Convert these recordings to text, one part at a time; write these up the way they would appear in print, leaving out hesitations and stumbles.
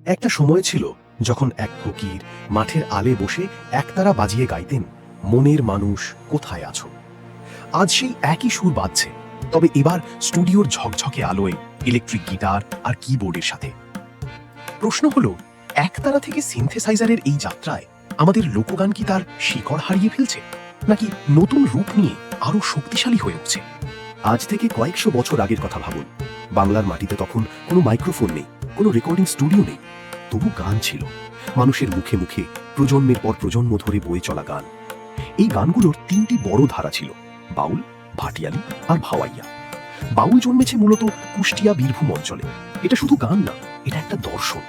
একটা সময় ছিল যখন এক ফকির মাঠের আলে বসে একতারা বাজিয়ে গাইতেন, মনের মানুষ কোথায় আছো। আজ সেই একই সুর বাজছে, তবে এবার স্টুডিওর ঝকঝকে আলোয়, ইলেকট্রিক গিটার আর কিবোর্ডের সাথে। প্রশ্ন হলো, একতারা থেকে সিনথেসাইজারের এই যাত্রায় আমাদের লোকগান কি তার শিকড় হারিয়ে ফেলছে, নাকি নতুন রূপ নিয়ে আরো শক্তিশালী হয়ে উঠছে? আজ থেকে কয়েকশো বছর আগের কথা ভাবুন। বাংলার মাটিতে তখন কোনো মাইক্রোফোন নেই, কোনো রেকর্ডিং স্টুডিও নেই, তবু গান ছিল মানুষের মুখে মুখে, প্রজন্মের পর প্রজন্ম ধরে বয়ে চলা গান। এই গানগুলোর তিনটি বড় ধারা ছিল: বাউল, ভাটিয়ালি আর ভাওয়াইয়া। বাউল জন্মেছে মূলত কুষ্টিয়া, বীরভূম অঞ্চলে। এটা শুধু গান না, এটা একটা দর্শন,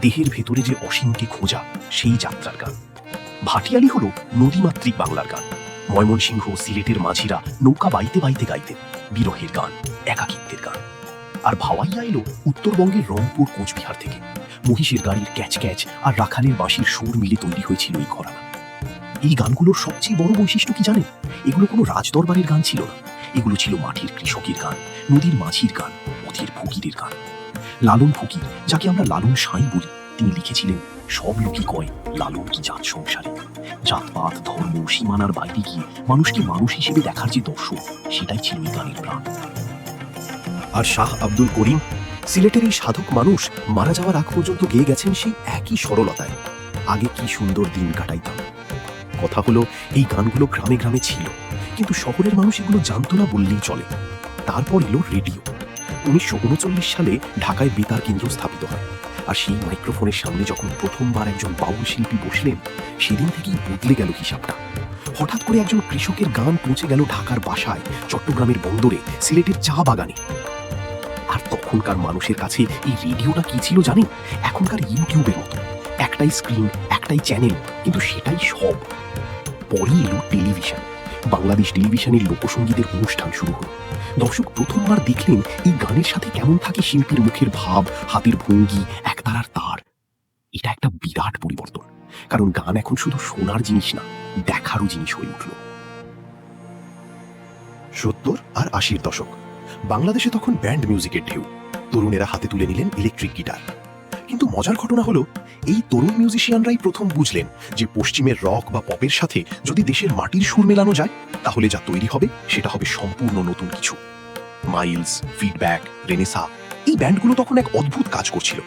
দেহের ভেতরে যে অসীমকে খোঁজা, সেই যাত্রার গান। ভাটিয়ালি হলো নদীমাতৃক বাংলার গান। ময়মনসিংহ, সিলেটের মাঝিরা নৌকা বাইতে বাইতে গাইতেন বিরহের গান, একাকিত্বের গান। আর ভাওয়াইয়া এলো উত্তরবঙ্গের রংপুর, কোচবিহার থেকে। মহিষের গাড়ির ক্যাচ ক্যাচ আর রাখালের বাঁশির সুর মিলে তৈরি হয়েছিল এই ঘরানা। এই গানগুলোর সবচেয়ে বড় বৈশিষ্ট্য কি জানেন? এগুলো কোনো রাজদরবারের গান ছিল না, এগুলো ছিল মাটির কৃষকের গান, নদীর মাঝির গান, পথের ফকিরের গান। লালন ফকির, যাকে আমরা লালন সাঁই বলি, তিনি লিখেছিলেন, সব লোকই কয় লালন কি জাত সংসারে। জাতপাত, ধর্ম, সীমানার বাইরে গিয়ে মানুষকে মানুষ হিসেবে দেখার যে দর্শন, সেটাই ছিল এই গানের প্রাণ। আর শাহ আব্দুল করিম, সিলেটের এই সাধক মানুষ, মারা যাওয়ার আগ পর্যন্ত গেয়ে গেছেন সেই একই সরলতায়, আগে কি সুন্দর দিন কাটাইতাম। কথা হলো, এই গানগুলো গ্রামে গ্রামে ছিল, কিন্তু শহরের মানুষ এগুলো জানতো না বললেই চলে। তারপর এলো রেডিও। 1939 সালে ঢাকায় বেতার কেন্দ্র স্থাপিত হয়। আর সেই মাইক্রোফোনের সামনে যখন প্রথমবার একজন বাউল শিল্পী বসলেন, সেদিন থেকেই বদলে গেল হিসাবটা। হঠাৎ করে একজন কৃষকের গান পৌঁছে গেল ঢাকার বাসায়, চট্টগ্রামের বন্দরে, সিলেটের চা বাগানে। আর তখনকার মানুষের কাছে এই রেডিওটা কি ছিল জানেন? এখনকার ইউটিউবের মতো, একটাই স্ক্রিন, একটাই চ্যানেল, কিন্তু সেটাই সব। পরে এলো টেলিভিশন। বাংলাদেশ টেলিভিশনের লোকসঙ্গীতের অনুষ্ঠান শুরু হলো। দর্শক প্রথমবার দেখলেন এই গানের সাথে কেমন থাকে শিল্পীর মুখের ভাব, হাতের ভঙ্গি, একতারার তার। এটা একটা বিরাট পরিবর্তন, কারণ গান এখন শুধু শোনার জিনিস না, দেখারও জিনিস হয়ে উঠল। 70 আর 80-র দশক। বাংলাদেশে তখন ব্যান্ড মিউজিকের ঢেউ। তরুণেরা হাতে তুলে নিলেন ইলেকট্রিক গিটার। কিন্তু মজার ঘটনা হলো, এই তরুণ মিউজিশিয়ানরাই প্রথম বুঝলেন যে পশ্চিমের রক বা পপের সাথে যদি দেশের মাটির সুর মেলানো যায়, তাহলে যা তৈরি হবে সেটা হবে সম্পূর্ণ নতুন কিছু। মাইলস, ফিডব্যাক, রেনেসা, এই ব্যান্ডগুলো তখন এক অদ্ভুত কাজ করছিল।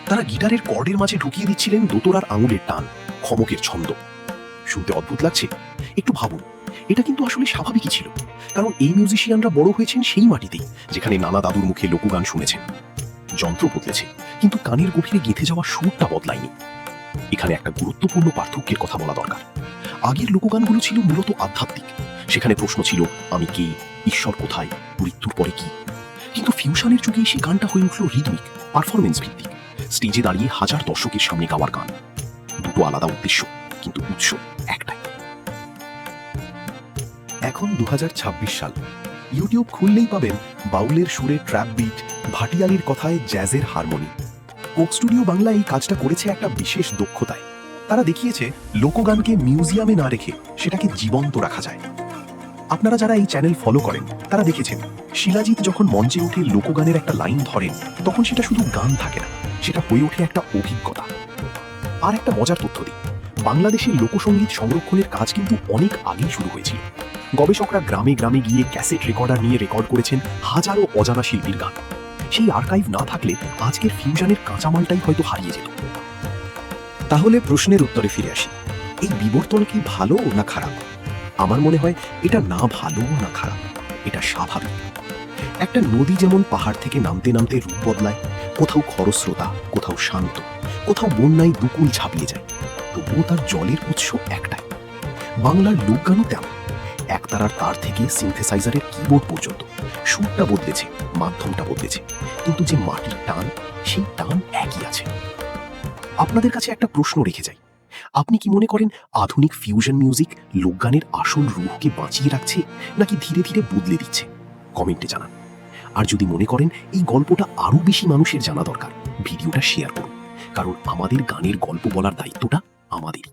তারা গিটারের কর্ডের মাঝে ঢুকিয়ে দিচ্ছিলেন দোতরার আঙুলের টান, খমকের ছন্দ। শুনতে অদ্ভুত লাগছে? একটু ভাবুন, এটা কিন্তু আসলে স্বাভাবিকই ছিল, কারণ এই মিউজিশিয়ানরা বড় হয়েছেন সেই মাটিতেই, যেখানে নানা দাদুর মুখে লোকগান শুনেছেন। যন্ত্র বদলেছে, কিন্তু কানের গভীরে গেঁথে যাওয়া সুরটা বদলায়নি। এখানে একটা গুরুত্বপূর্ণ পার্থক্যের কথা বলা দরকার। আগের লোকগানগুলো ছিল মূলত আধ্যাত্মিক। সেখানে প্রশ্ন ছিল, আমি কে, ঈশ্বর কোথায়, মৃত্যুর পরে কি। কিন্তু ফিউশনের যুগে সেই গানটা হয়ে উঠল রিদমিক, পারফরমেন্স ভিত্তিক, স্টেজে দাঁড়িয়ে হাজার দর্শকের সামনে গাওয়ার গান। দুটো আলাদা উদ্দেশ্য, কিন্তু উৎস একটাই। এখন 2026 সাল। ইউটিউব খুললেই পাবেন বাউলের সুরে ট্র্যাপ বিট, ভাটিয়ালির কথায় জ্যাজের হারমোনি। কোক স্টুডিও বাংলা এই কাজটা করেছে একটা বিশেষ দক্ষতায়। তারা দেখিয়েছে লোকগানকে মিউজিয়ামে না রেখে সেটাকে জীবন্ত রাখা যায়। আপনারা যারা এই চ্যানেল ফলো করেন, তারা দেখেছেন শিলাজিৎ যখন মঞ্চে উঠে লোকগানের একটা লাইন ধরেন, তখন সেটা শুধু গান থাকে না, সেটা হয়ে ওঠে একটা অভিজ্ঞতা। আর একটা মজার তথ্য দিই, বাংলাদেশের লোকসঙ্গীত সংরক্ষণের কাজ কিন্তু অনেক আগেই শুরু হয়েছিল। গবেষকরা গ্রামে গ্রামে গিয়ে ক্যাসেট রেকর্ডার নিয়ে রেকর্ড করেছেন হাজারো অজানা শিল্পীর গান। সেই আর্কাইভ না থাকলে আজকের ফিউশনের কাঁচামালটাই হয়তো হারিয়ে যেত। তাহলে প্রশ্নের উত্তরে ফিরে আসি, এই বিবর্তন কি ভালো না খারাপ? আমার মনে হয় এটা না ভালো না খারাপ, এটা স্বাভাবিক। একটা নদী যেমন পাহাড় থেকে নামতে নামতে রূপ বদলায়, কোথাও খরস্রোতা, কোথাও শান্ত, কোথাও বন্যায় দুকুল ঝাঁপিয়ে যায়, তবুও তার জলের উৎস একটাই। বাংলার লোকগানও তেমন। একতারার তার থেকে সিনথেসাইজারের কিবোর্ড পর্যন্ত সুরটা বদলেছে, মাধ্যমটা বদলেছে, কিন্তু যে মাটির টান, সেই টান একই আছে। আপনাদের কাছে একটা প্রশ্ন রেখে যাই, আপনি কি মনে করেন আধুনিক ফিউশন মিউজিক লোকগানের আসল রূহকে বাঁচিয়ে রাখছে, নাকি ধীরে ধীরে বদলে দিচ্ছে? কমেন্টে জানান। আর যদি মনে করেন এই গল্পটা আরো বেশি মানুষের জানা দরকার, ভিডিওটা শেয়ার করুন, কারণ আমাদের গানের গল্প বলার দায়িত্বটা আমাদেরই।